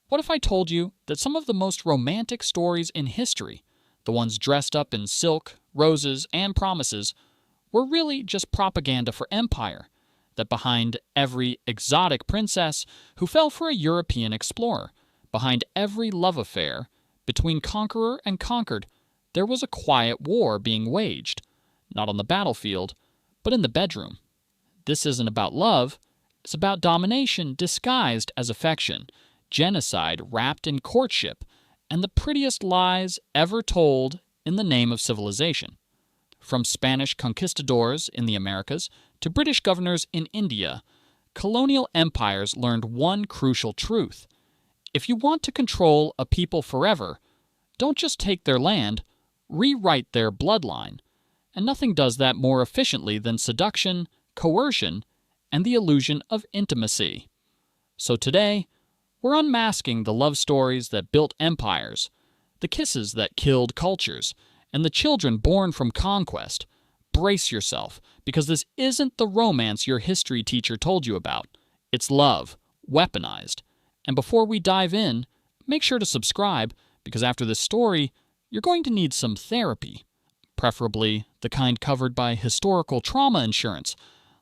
What if I told you that some of the most romantic stories in history, the ones dressed up in silk, roses, and promises, were really just propaganda for empire, that behind every exotic princess who fell for a European explorer, behind every love affair between conqueror and conquered, there was a quiet war being waged, not on the battlefield, but in the bedroom. This isn't about love, it's about domination disguised as affection, genocide wrapped in courtship, and the prettiest lies ever told in the name of civilization. From Spanish conquistadors in the Americas to British governors in India, colonial empires learned one crucial truth. If you want to control a people forever, don't just take their land, rewrite their bloodline. And nothing does that more efficiently than seduction, coercion, and the illusion of intimacy. So today, we're unmasking the love stories that built empires, the kisses that killed cultures, and the children born from conquest. Brace yourself, because this isn't the romance your history teacher told you about. It's love, weaponized. And before we dive in, make sure to subscribe, because after this story, you're going to need some therapy, preferably the kind covered by historical trauma insurance.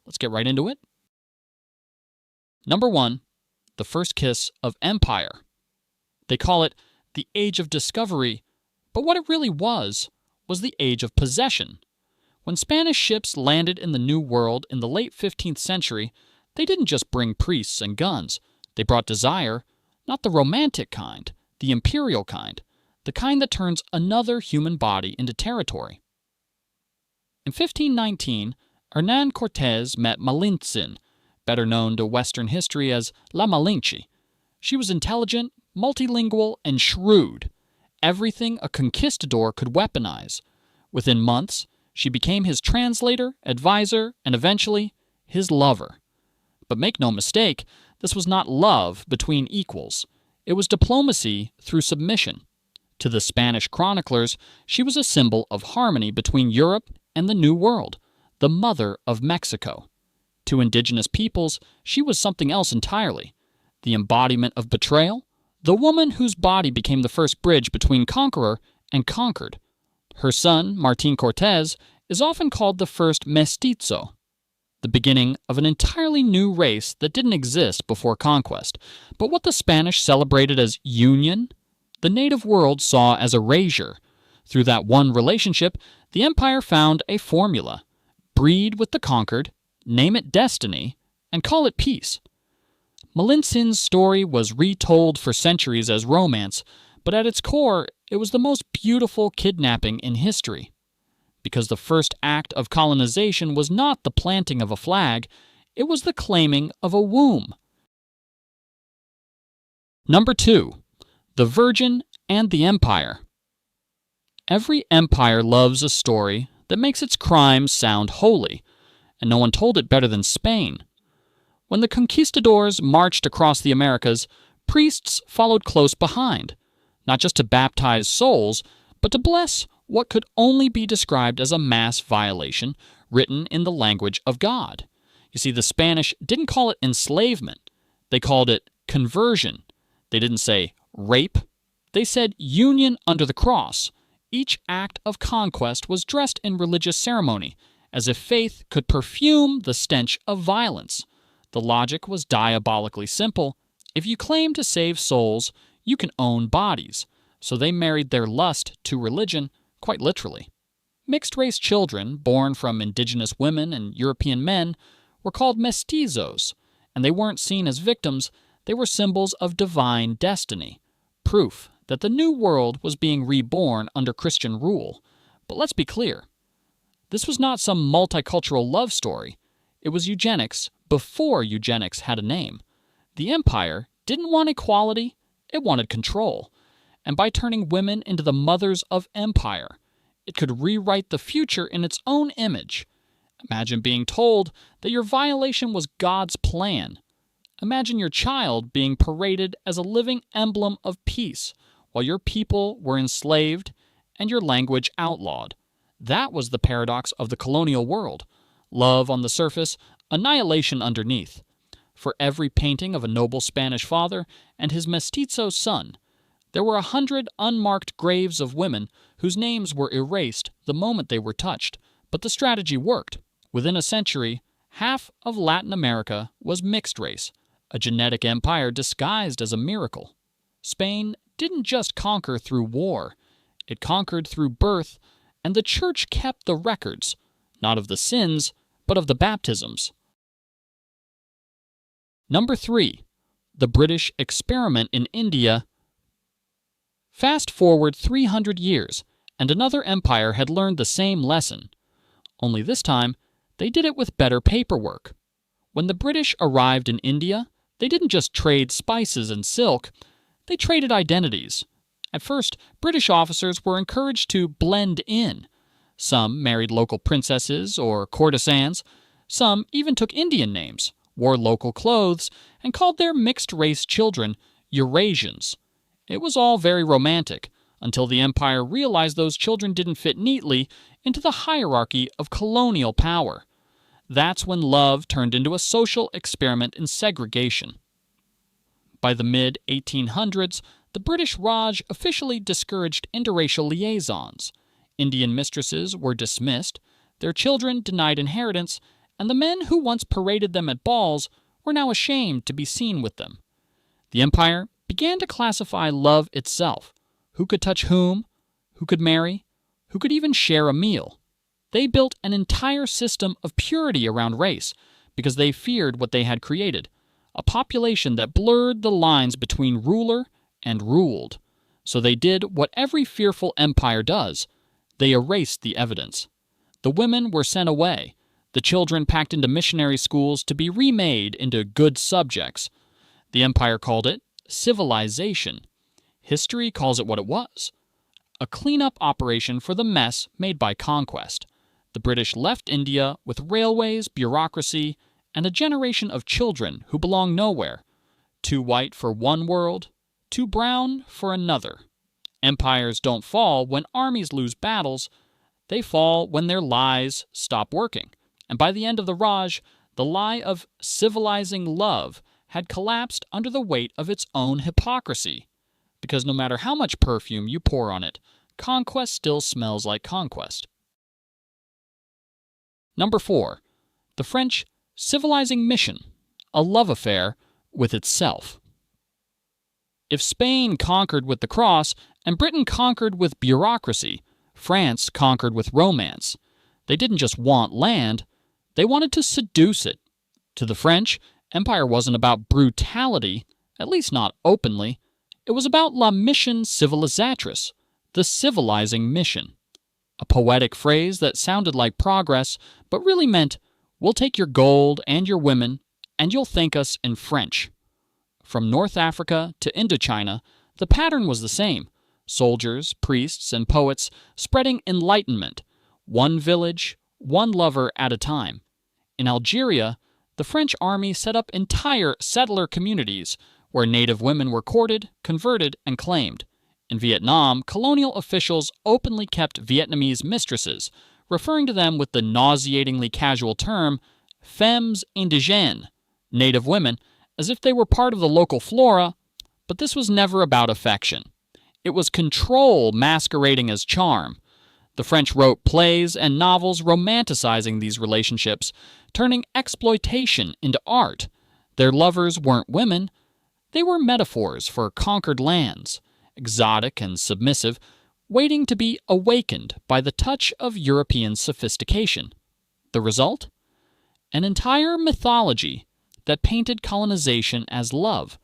Let's get right into it. Number 1. The first kiss of empire. They call it the Age of Discovery, but what it really was the age of possession. When Spanish ships landed in the New World in the late 15th century, they didn't just bring priests and guns. They brought desire, not the romantic kind, the imperial kind, the kind that turns another human body into territory. In 1519, Hernán Cortés met Malintzin, better known to Western history as La Malinche. She was intelligent, multilingual, and shrewd, everything a conquistador could weaponize. Within months, she became his translator, advisor, and eventually, his lover. But make no mistake, this was not love between equals. It was diplomacy through submission. To the Spanish chroniclers, she was a symbol of harmony between Europe and the New World, the mother of Mexico. To indigenous peoples, she was something else entirely, the embodiment of betrayal, the woman whose body became the first bridge between conqueror and conquered. Her son, Martín Cortés, is often called the first mestizo, the beginning of an entirely new race that didn't exist before conquest. But what the Spanish celebrated as union, the native world saw as erasure. Through that one relationship, the empire found a formula: breed with the conquered, name it destiny, and call it peace. Malintzin's story was retold for centuries as romance, but at its core, it was the most beautiful kidnapping in history. Because the first act of colonization was not the planting of a flag, it was the claiming of a womb. Number 2. The Virgin and the Empire. Every empire loves a story that makes its crimes sound holy, and no one told it better than Spain. When the conquistadors marched across the Americas, priests followed close behind, not just to baptize souls, but to bless what could only be described as a mass violation written in the language of God. You see, the Spanish didn't call it enslavement. They called it conversion. They didn't say rape. They said union under the cross. Each act of conquest was dressed in religious ceremony, as if faith could perfume the stench of violence. The logic was diabolically simple. If you claim to save souls, you can own bodies. So they married their lust to religion, quite literally. Mixed-race children, born from indigenous women and European men, were called mestizos, and they weren't seen as victims, they were symbols of divine destiny, proof that the new world was being reborn under Christian rule. But let's be clear, this was not some multicultural love story. It was eugenics before eugenics had a name. The empire didn't want equality, it wanted control. And by turning women into the mothers of empire, it could rewrite the future in its own image. Imagine being told that your violation was God's plan. Imagine your child being paraded as a living emblem of peace, while your people were enslaved and your language outlawed. That was the paradox of the colonial world. Love on the surface, annihilation underneath. For every painting of a noble Spanish father and his mestizo son, there were 100 unmarked graves of women whose names were erased the moment they were touched. But the strategy worked. Within a century, half of Latin America was mixed race, a genetic empire disguised as a miracle. Spain didn't just conquer through war. It conquered through birth, and the church kept the records, not of the sins, but of the baptisms. Number 3. The British experiment in India. Fast forward 300 years, and another empire had learned the same lesson. Only this time, they did it with better paperwork. When the British arrived in India, they didn't just trade spices and silk, they traded identities. At first, British officers were encouraged to blend in. Some married local princesses or courtesans. Some even took Indian names, wore local clothes, and called their mixed-race children Eurasians. It was all very romantic, until the empire realized those children didn't fit neatly into the hierarchy of colonial power. That's when love turned into a social experiment in segregation. By the mid-1800s, the British Raj officially discouraged interracial liaisons. Indian mistresses were dismissed, their children denied inheritance, and the men who once paraded them at balls were now ashamed to be seen with them. The empire began to classify love itself. Who could touch whom? Who could marry? Who could even share a meal? They built an entire system of purity around race because they feared what they had created, a population that blurred the lines between ruler and ruled. So they did what every fearful empire does. They erased the evidence. The women were sent away, the children packed into missionary schools to be remade into good subjects. The empire called it civilization. History calls it what it was: a cleanup operation for the mess made by conquest. The British left India with railways, bureaucracy, and a generation of children who belong nowhere. Too white for one world, too brown for another. Empires don't fall when armies lose battles. They fall when their lies stop working. And by the end of the Raj, the lie of civilizing love had collapsed under the weight of its own hypocrisy. Because no matter how much perfume you pour on it, conquest still smells like conquest. Number 4. The French civilizing mission, a love affair with itself. If Spain conquered with the cross and Britain conquered with bureaucracy, France conquered with romance. They didn't just want land, they wanted to seduce it. To the French, empire wasn't about brutality, at least not openly. It was about la mission civilisatrice, the civilizing mission. A poetic phrase that sounded like progress, but really meant, we'll take your gold and your women, and you'll thank us in French. From North Africa to Indochina, the pattern was the same: soldiers, priests, and poets spreading enlightenment, one village, one lover at a time. In Algeria, the French army set up entire settler communities where native women were courted, converted, and claimed. In Vietnam, colonial officials openly kept Vietnamese mistresses, referring to them with the nauseatingly casual term femmes indigènes, native women, as if they were part of the local flora. But this was never about affection. It was control masquerading as charm. The French wrote plays and novels romanticizing these relationships, turning exploitation into art. Their lovers weren't women. They were metaphors for conquered lands, exotic and submissive, waiting to be awakened by the touch of European sophistication. The result? An entire mythology that painted colonization as love,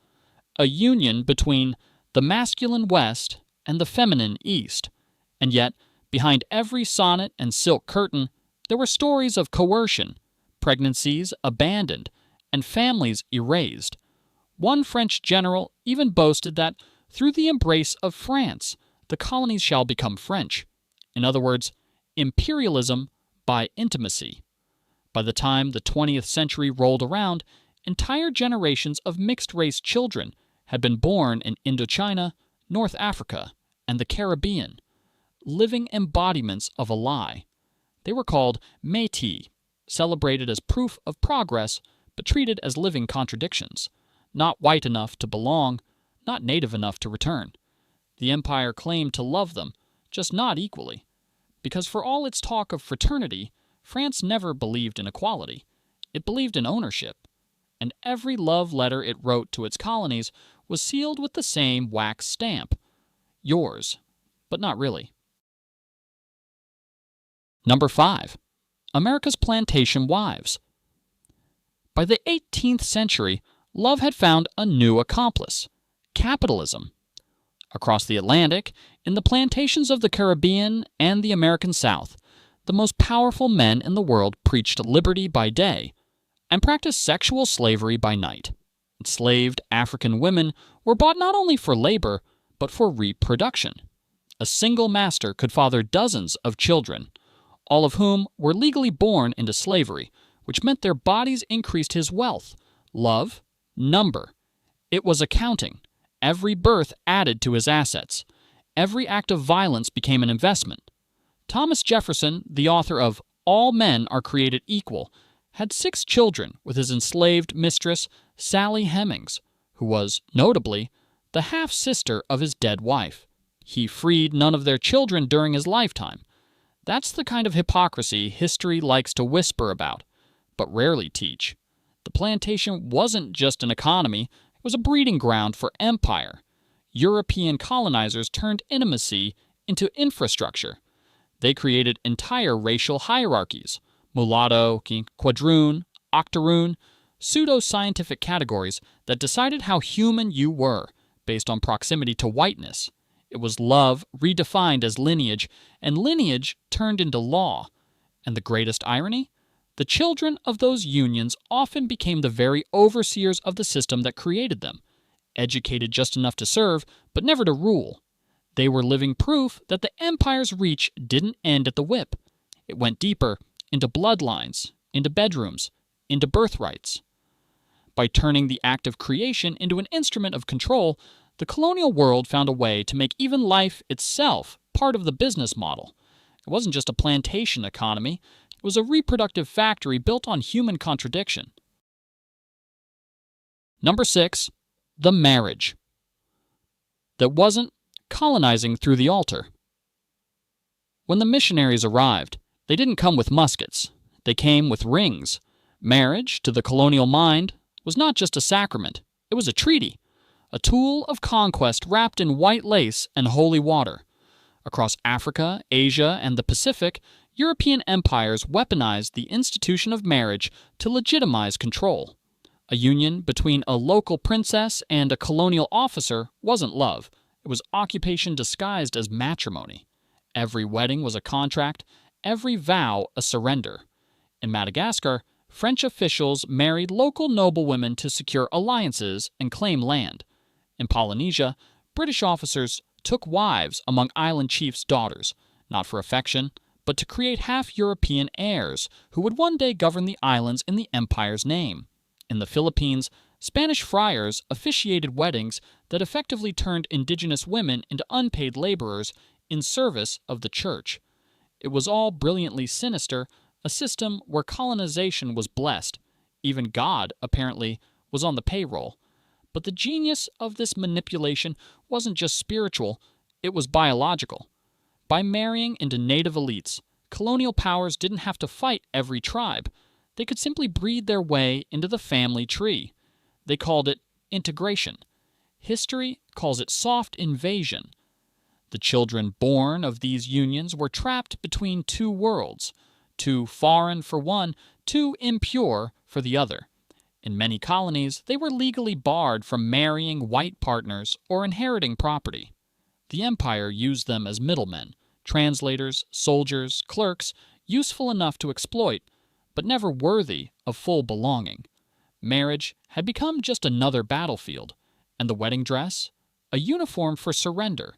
a union between the masculine West and the feminine East. And yet, behind every sonnet and silk curtain, there were stories of coercion, pregnancies abandoned, and families erased. One French general even boasted that, through the embrace of France, the colonies shall become French. In other words, imperialism by intimacy. By the time the 20th century rolled around, entire generations of mixed-race children had been born in Indochina, North Africa, and the Caribbean, living embodiments of a lie. They were called métis, celebrated as proof of progress, but treated as living contradictions. Not white enough to belong, not native enough to return. The empire claimed to love them, just not equally. Because for all its talk of fraternity, France never believed in equality. It believed in ownership. And every love letter it wrote to its colonies was sealed with the same wax stamp. Yours, but not really. Number 5. America's plantation wives. By the 18th century, love had found a new accomplice: capitalism. Across the Atlantic, in the plantations of the Caribbean and the American South, the most powerful men in the world preached liberty by day and practiced sexual slavery by night. Enslaved African women were bought not only for labor, but for reproduction. A single master could father dozens of children, all of whom were legally born into slavery, which meant their bodies increased his wealth, love, number. It was accounting. Every birth added to his assets. Every act of violence became an investment. Thomas Jefferson, the author of All Men Are Created Equal, had 6 children with his enslaved mistress, Sally Hemings, who was, notably, the half-sister of his dead wife. He freed none of their children during his lifetime. That's the kind of hypocrisy history likes to whisper about, but rarely teach. The plantation wasn't just an economy, it was a breeding ground for empire. European colonizers turned intimacy into infrastructure. They created entire racial hierarchies: mulatto, quadroon, octoroon, pseudo-scientific categories that decided how human you were based on proximity to whiteness. It was love redefined as lineage, and lineage turned into law. And the greatest irony? The children of those unions often became the very overseers of the system that created them, educated just enough to serve, but never to rule. They were living proof that the empire's reach didn't end at the whip. It went deeper, into bloodlines, into bedrooms, into birthrights. By turning the act of creation into an instrument of control, the colonial world found a way to make even life itself part of the business model. It wasn't just a plantation economy, it was a reproductive factory built on human contradiction. Number 6. The marriage. That wasn't colonizing through the altar. When the missionaries arrived, they didn't come with muskets. They came with rings. Marriage, to the colonial mind, was not just a sacrament. It was a treaty, a tool of conquest wrapped in white lace and holy water. Across Africa, Asia, and the Pacific, European empires weaponized the institution of marriage to legitimize control. A union between a local princess and a colonial officer wasn't love. It was occupation disguised as matrimony. Every wedding was a contract, every vow a surrender. In Madagascar, French officials married local noblewomen to secure alliances and claim land. In Polynesia, British officers took wives among island chiefs' daughters, not for affection, but to create half-European heirs who would one day govern the islands in the empire's name. In the Philippines, Spanish friars officiated weddings that effectively turned indigenous women into unpaid laborers in service of the church. It was all brilliantly sinister, a system where colonization was blessed. Even God, apparently, was on the payroll. But the genius of this manipulation wasn't just spiritual, it was biological. By marrying into native elites, colonial powers didn't have to fight every tribe. They could simply breed their way into the family tree. They called it integration. History calls it soft invasion. The children born of these unions were trapped between two worlds, too foreign for one, too impure for the other. In many colonies, they were legally barred from marrying white partners or inheriting property. The empire used them as middlemen, translators, soldiers, clerks, useful enough to exploit, but never worthy of full belonging. Marriage had become just another battlefield, and the wedding dress, a uniform for surrender.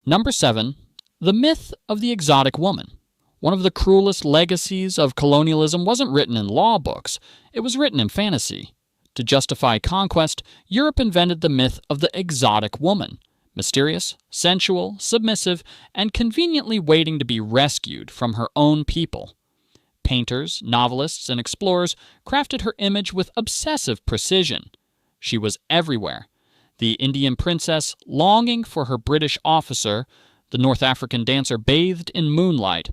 Number 7. The myth of the exotic woman. One of the cruelest legacies of colonialism wasn't written in law books, it was written in fantasy. To justify conquest, Europe invented the myth of the exotic woman, mysterious, sensual, submissive, and conveniently waiting to be rescued from her own people. Painters, novelists, and explorers crafted her image with obsessive precision. She was everywhere. The Indian princess longing for her British officer, the North African dancer bathed in moonlight,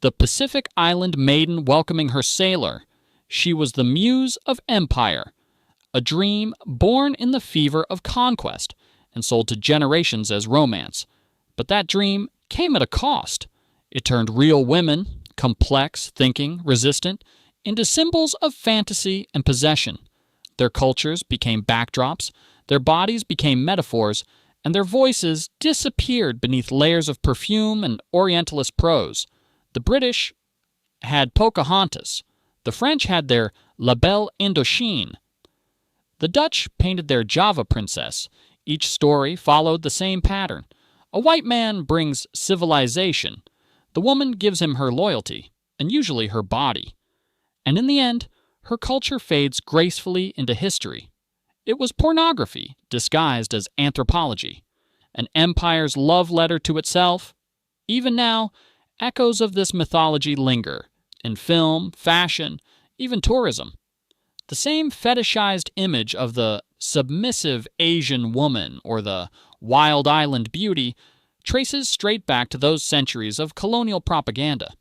the Pacific Island maiden welcoming her sailor. She was the muse of empire, a dream born in the fever of conquest and sold to generations as romance. But that dream came at a cost. It turned real women, complex, thinking, resistant, into symbols of fantasy and possession. Their cultures became backdrops, their bodies became metaphors, and their voices disappeared beneath layers of perfume and Orientalist prose. The British had Pocahontas. The French had their La Belle Indochine. The Dutch painted their Java princess. Each story followed the same pattern. A white man brings civilization. The woman gives him her loyalty, and usually her body. And in the end, her culture fades gracefully into history. It was pornography disguised as anthropology, an empire's love letter to itself. Even now, echoes of this mythology linger in film, fashion, even tourism. The same fetishized image of the submissive Asian woman or the wild island beauty traces straight back to those centuries of colonial propaganda.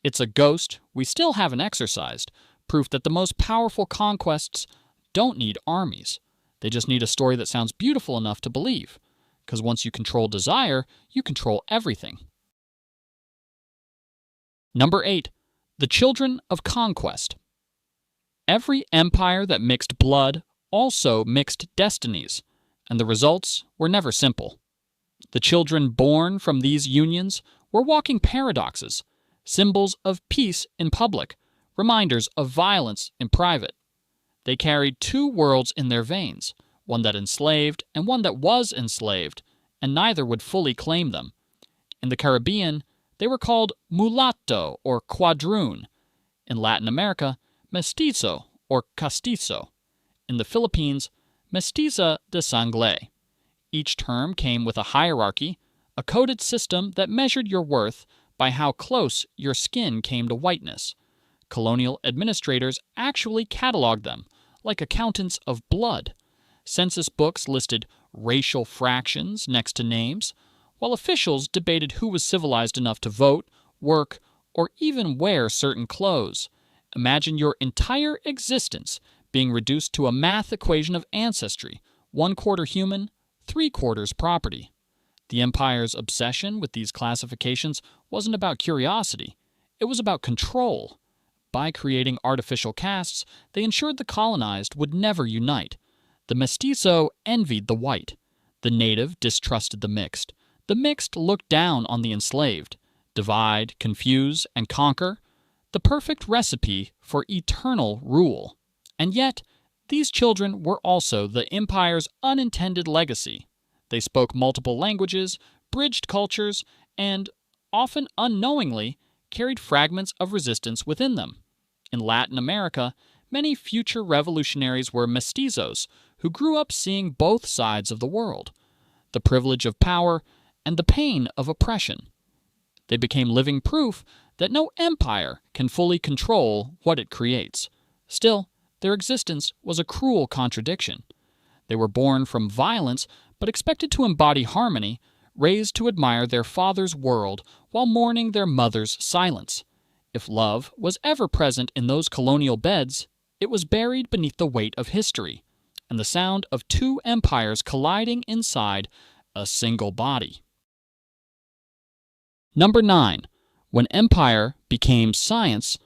It's a ghost we still haven't exorcised, proof that the most powerful conquests don't need armies. They just need a story that sounds beautiful enough to believe. Because once you control desire, you control everything. Number 8. The children of conquest. Every empire that mixed blood also mixed destinies, and the results were never simple. The children born from these unions were walking paradoxes, symbols of peace in public, reminders of violence in private. They carried two worlds in their veins, one that enslaved and one that was enslaved, and neither would fully claim them. In the Caribbean, they were called mulatto or quadroon. In Latin America, mestizo or castizo. In the Philippines, mestiza de sangre. Each term came with a hierarchy, a coded system that measured your worth by how close your skin came to whiteness. Colonial administrators actually cataloged them, like accountants of blood. Census books listed racial fractions next to names, while officials debated who was civilized enough to vote, work, or even wear certain clothes. Imagine your entire existence being reduced to a math equation of ancestry, 1/4 human, 3/4 property. The empire's obsession with these classifications wasn't about curiosity, it was about control. By creating artificial castes, they ensured the colonized would never unite. The mestizo envied the white. The native distrusted the mixed. The mixed looked down on the enslaved. Divide, confuse, and conquer. The perfect recipe for eternal rule. And yet, these children were also the empire's unintended legacy. They spoke multiple languages, bridged cultures, and, often unknowingly, carried fragments of resistance within them. In Latin America, many future revolutionaries were mestizos who grew up seeing both sides of the world, the privilege of power and the pain of oppression. They became living proof that no empire can fully control what it creates. Still, their existence was a cruel contradiction. They were born from violence but expected to embody harmony, raised to admire their father's world while mourning their mother's silence. If love was ever present in those colonial beds, it was buried beneath the weight of history and the sound of two empires colliding inside a single body. Number 9. When empire became science.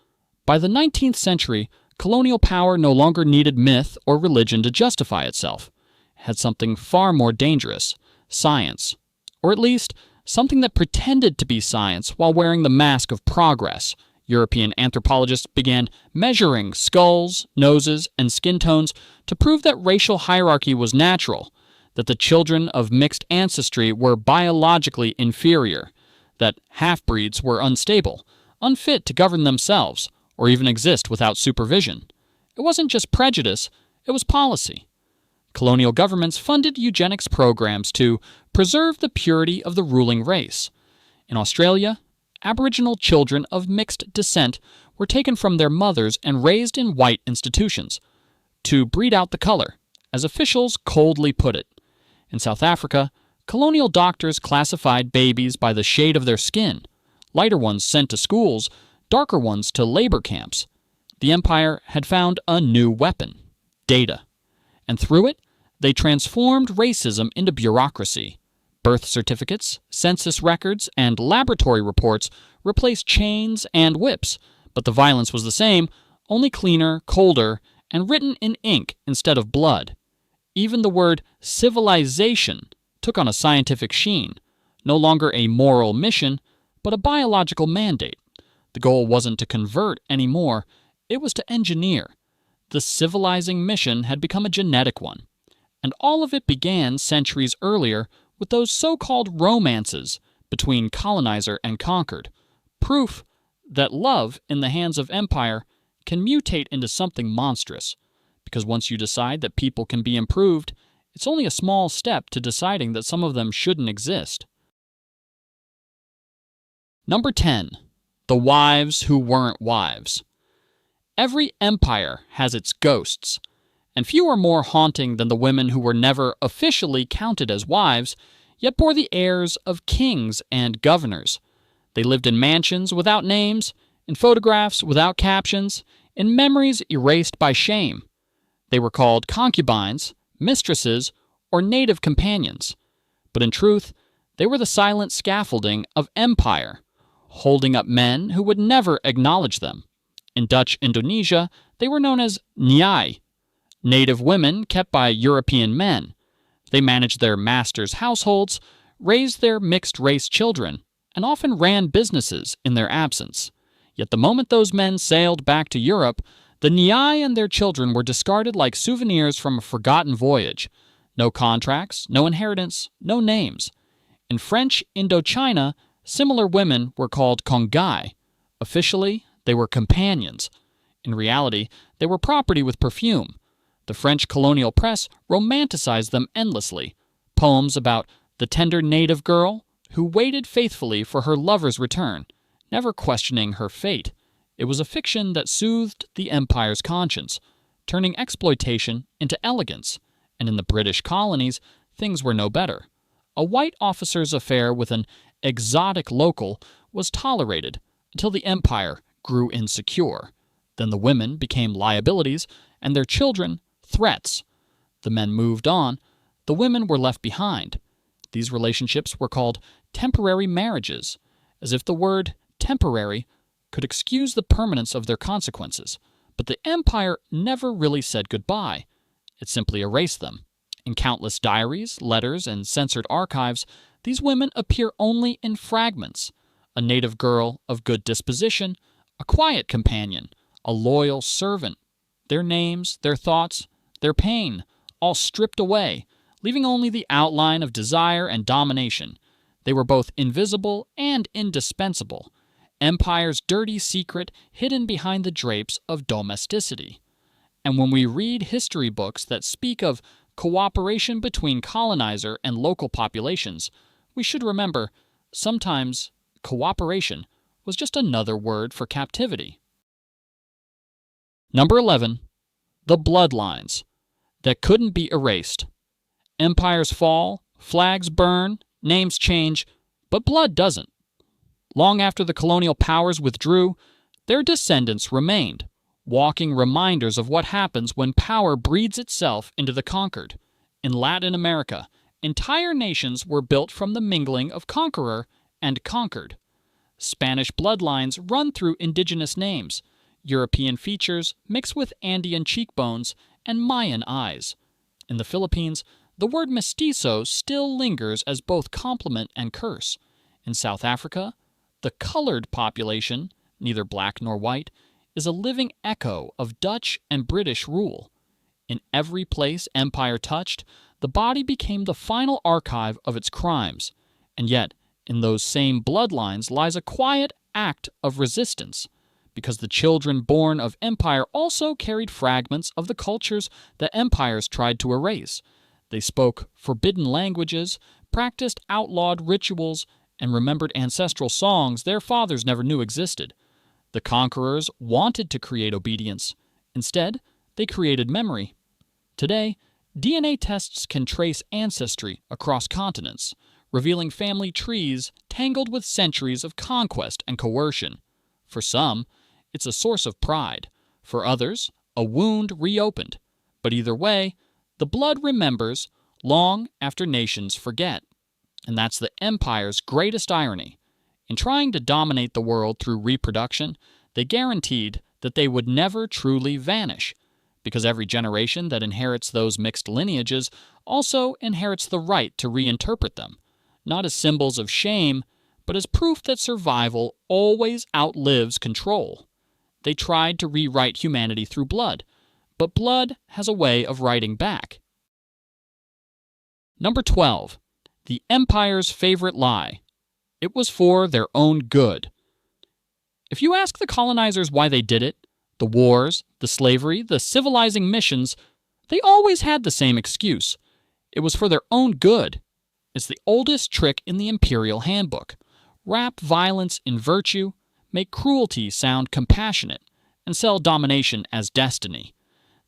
By the 19th century, colonial power no longer needed myth or religion to justify itself. It had something far more dangerous, science. Or at least, something that pretended to be science while wearing the mask of progress. European anthropologists began measuring skulls, noses, and skin tones to prove that racial hierarchy was natural, that the children of mixed ancestry were biologically inferior, that half-breeds were unstable, unfit to govern themselves, or even exist without supervision. It wasn't just prejudice, it was policy. Colonial governments funded eugenics programs to preserve the purity of the ruling race. In Australia, Aboriginal children of mixed descent were taken from their mothers and raised in white institutions to breed out the color, as officials coldly put it. In South Africa, colonial doctors classified babies by the shade of their skin, lighter ones sent to schools, darker ones to labor camps. The empire had found a new weapon: data. And through it, they transformed racism into bureaucracy. Birth certificates, census records, and laboratory reports replaced chains and whips, but the violence was the same, only cleaner, colder, and written in ink instead of blood. Even the word civilization took on a scientific sheen, no longer a moral mission, but a biological mandate. The goal wasn't to convert anymore, it was to engineer. The civilizing mission had become a genetic one, and all of it began centuries earlier with those so-called romances between colonizer and conquered, proof that love in the hands of empire can mutate into something monstrous, because once you decide that people can be improved, it's only a small step to deciding that some of them shouldn't exist. Number 10. The wives who weren't wives. Every empire has its ghosts, and few are more haunting than the women who were never officially counted as wives, yet bore the airs of kings and governors. They lived in mansions without names, in photographs without captions, in memories erased by shame. They were called concubines, mistresses, or native companions. But in truth, they were the silent scaffolding of empire, holding up men who would never acknowledge them. In Dutch Indonesia, they were known as nyai, native women kept by European men. They managed their masters' households, raised their mixed-race children, and often ran businesses in their absence. Yet the moment those men sailed back to Europe, the nyai and their children were discarded like souvenirs from a forgotten voyage. No contracts, no inheritance, no names. In French Indochina, similar women were called kongai. Officially, they were companions. In reality, they were property with perfume. The French colonial press romanticized them endlessly. Poems about the tender native girl who waited faithfully for her lover's return, never questioning her fate. It was a fiction that soothed the empire's conscience, turning exploitation into elegance. And in the British colonies, things were no better. A white officer's affair with an exotic local was tolerated until the empire grew insecure. Then the women became liabilities, and their children threats. The men moved on, the women were left behind. These relationships were called temporary marriages, as if the word temporary could excuse the permanence of their consequences. But the empire never really said goodbye. It simply erased them. In countless diaries, letters, and censored archives, these women appear only in fragments. A native girl of good disposition, a quiet companion, a loyal servant. Their names, their thoughts, their pain, all stripped away, leaving only the outline of desire and domination. They were both invisible and indispensable. Empire's dirty secret hidden behind the drapes of domesticity. And when we read history books that speak of cooperation between colonizer and local populations, we should remember sometimes cooperation was just another word for captivity. Number 11. The bloodlines that couldn't be erased. Empires fall, flags burn, names change, but blood doesn't. Long after the colonial powers withdrew, their descendants remained, walking reminders of what happens when power breeds itself into the conquered. In Latin America, entire nations were built from the mingling of conqueror and conquered. Spanish bloodlines run through indigenous names. European features mix with Andean cheekbones and Mayan eyes. In the Philippines, the word mestizo still lingers as both compliment and curse. In South Africa, the colored population, neither black nor white, is a living echo of Dutch and British rule. In every place empire touched, the body became the final archive of its crimes. And yet, in those same bloodlines lies a quiet act of resistance, because the children born of empire also carried fragments of the cultures that empires tried to erase. They spoke forbidden languages, practiced outlawed rituals, and remembered ancestral songs their fathers never knew existed. The conquerors wanted to create obedience. Instead, they created memory. Today, DNA tests can trace ancestry across continents, revealing family trees tangled with centuries of conquest and coercion. For some, it's a source of pride. For others, a wound reopened. But either way, the blood remembers long after nations forget. And that's the empire's greatest irony. In trying to dominate the world through reproduction, they guaranteed that they would never truly vanish, because every generation that inherits those mixed lineages also inherits the right to reinterpret them, not as symbols of shame, but as proof that survival always outlives control. They tried to rewrite humanity through blood, but blood has a way of writing back. Number 12. The empire's favorite lie. It was for their own good. If you ask the colonizers why they did it, the wars, the slavery, the civilizing missions, they always had the same excuse. It was for their own good. It's the oldest trick in the imperial handbook. Wrap violence in virtue, make cruelty sound compassionate, and sell domination as destiny.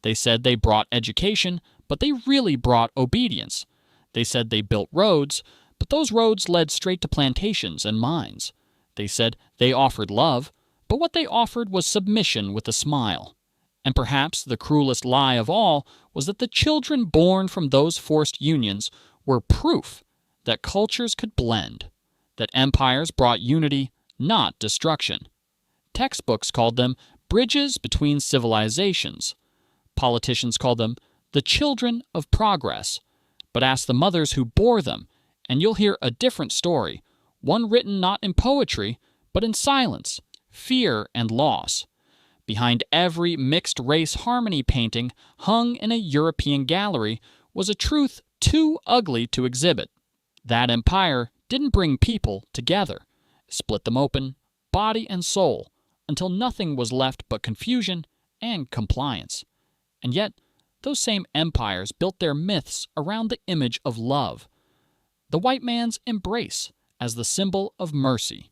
They said they brought education, but they really brought obedience. They said they built roads, but those roads led straight to plantations and mines. They said they offered love, but what they offered was submission with a smile. And perhaps the cruelest lie of all was that the children born from those forced unions were proof that cultures could blend, that empires brought unity, not destruction. Textbooks called them bridges between civilizations. Politicians called them the children of progress. But ask the mothers who bore them, and you'll hear a different story, one written not in poetry, but in silence, fear, and loss. Behind every mixed-race harmony painting hung in a European gallery was a truth too ugly to exhibit. That empire didn't bring people together, split them open, body and soul, until nothing was left but confusion and compliance. And yet, those same empires built their myths around the image of love. The white man's embrace as the symbol of mercy.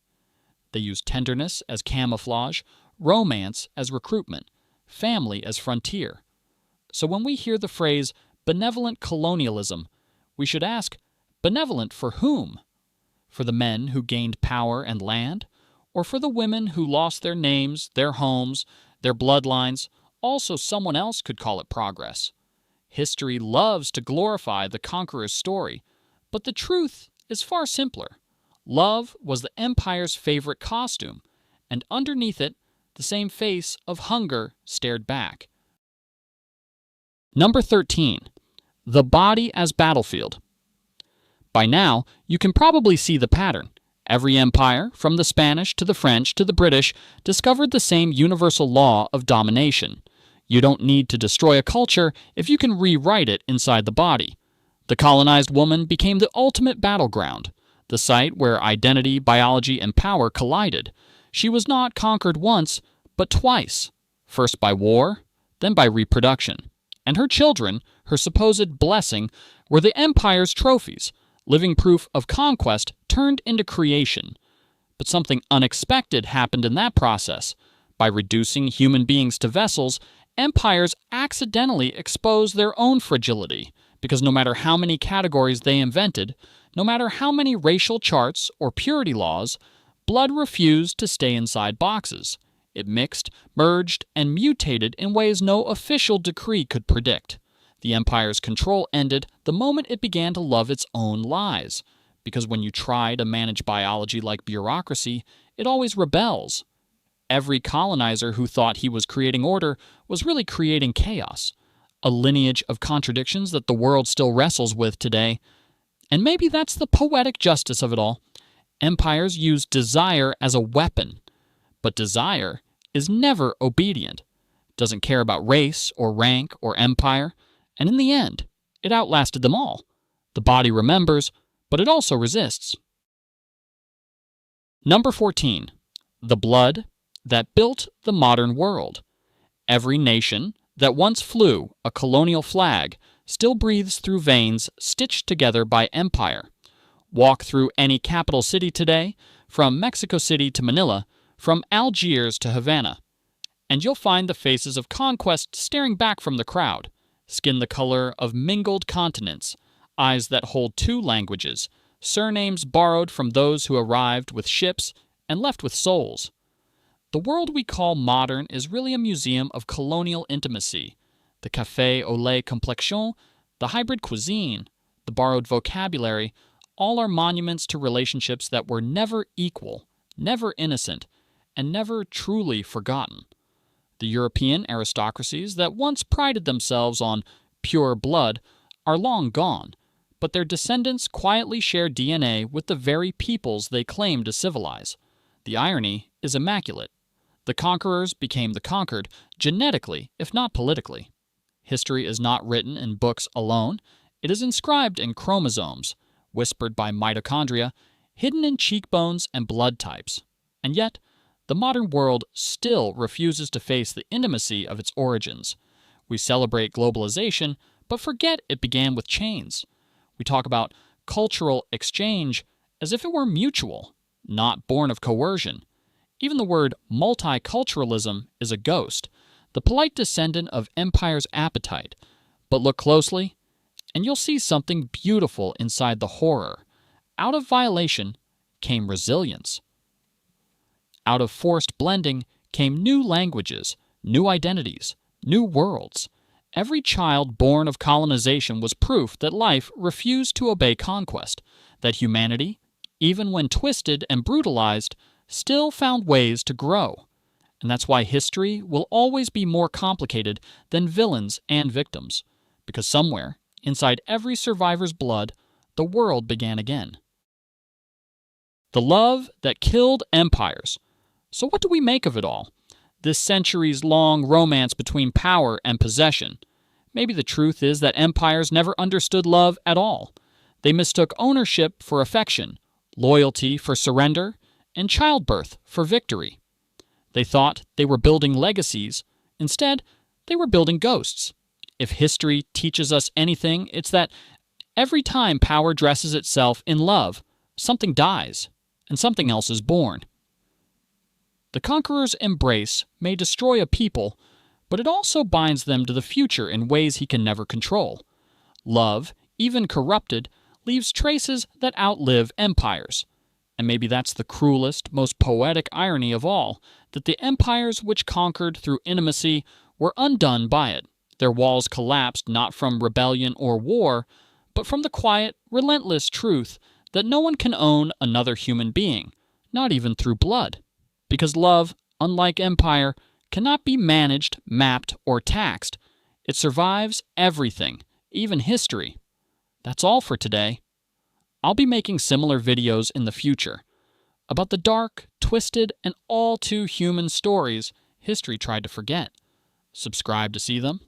They used tenderness as camouflage, romance as recruitment, family as frontier. So when we hear the phrase benevolent colonialism, we should ask, benevolent for whom? For the men who gained power and land? Or for the women who lost their names, their homes, their bloodlines? Also, someone else could call it progress. History loves to glorify the conqueror's story, but the truth is far simpler. Love was the empire's favorite costume, and underneath it, the same face of hunger stared back. Number 13. The body as battlefield. By now, you can probably see the pattern. Every empire, from the Spanish to the French to the British, discovered the same universal law of domination. You don't need to destroy a culture if you can rewrite it inside the body. The colonized woman became the ultimate battleground, the site where identity, biology, and power collided. She was not conquered once, but twice, first by war, then by reproduction. And her children, her supposed blessing, were the empire's trophies, living proof of conquest turned into creation. But something unexpected happened in that process. By reducing human beings to vessels, empires accidentally exposed their own fragility, because no matter how many categories they invented, no matter how many racial charts or purity laws, blood refused to stay inside boxes. It mixed, merged, and mutated in ways no official decree could predict. The empire's control ended the moment it began to love its own lies, because when you try to manage biology like bureaucracy, it always rebels. Every colonizer who thought he was creating order was really creating chaos, a lineage of contradictions that the world still wrestles with today. And maybe that's the poetic justice of it all. Empires use desire as a weapon, but desire is never obedient, doesn't care about race or rank or empire, and in the end, it outlasted them all. The body remembers, but it also resists. Number 14. The blood that built the modern world. Every nation that once flew a colonial flag still breathes through veins stitched together by empire. Walk through any capital city today, from Mexico City to Manila, from Algiers to Havana, and you'll find the faces of conquest staring back from the crowd, skin the color of mingled continents, eyes that hold two languages, surnames borrowed from those who arrived with ships and left with souls. The world we call modern is really a museum of colonial intimacy. The café au lait complexion, the hybrid cuisine, the borrowed vocabulary, all are monuments to relationships that were never equal, never innocent, and never truly forgotten. The European aristocracies that once prided themselves on pure blood are long gone, but their descendants quietly share DNA with the very peoples they claim to civilize. The irony is immaculate. The conquerors became the conquered, genetically, if not politically. History is not written in books alone. It is inscribed in chromosomes, whispered by mitochondria, hidden in cheekbones and blood types. And yet, the modern world still refuses to face the intimacy of its origins. We celebrate globalization, but forget it began with chains. We talk about cultural exchange as if it were mutual, not born of coercion. Even the word multiculturalism is a ghost, the polite descendant of empire's appetite. But look closely, and you'll see something beautiful inside the horror. Out of violation came resilience. Out of forced blending came new languages, new identities, new worlds. Every child born of colonization was proof that life refused to obey conquest, that humanity, even when twisted and brutalized, still found ways to grow. And that's why history will always be more complicated than villains and victims, because somewhere, inside every survivor's blood, the world began again. The love that killed empires. So what do we make of it all? This centuries-long romance between power and possession. Maybe the truth is that empires never understood love at all. They mistook ownership for affection, loyalty for surrender, and childbirth for victory. They thought they were building legacies. Instead, they were building ghosts. If history teaches us anything, it's that every time power dresses itself in love, something dies, and something else is born. The conqueror's embrace may destroy a people, but it also binds them to the future in ways he can never control. Love, even corrupted, leaves traces that outlive empires. And maybe that's the cruelest, most poetic irony of all, that the empires which conquered through intimacy were undone by it. Their walls collapsed not from rebellion or war, but from the quiet, relentless truth that no one can own another human being, not even through blood. Because love, unlike empire, cannot be managed, mapped, or taxed. It survives everything, even history. That's all for today. I'll be making similar videos in the future about the dark, twisted, and all too human stories history tried to forget. Subscribe to see them.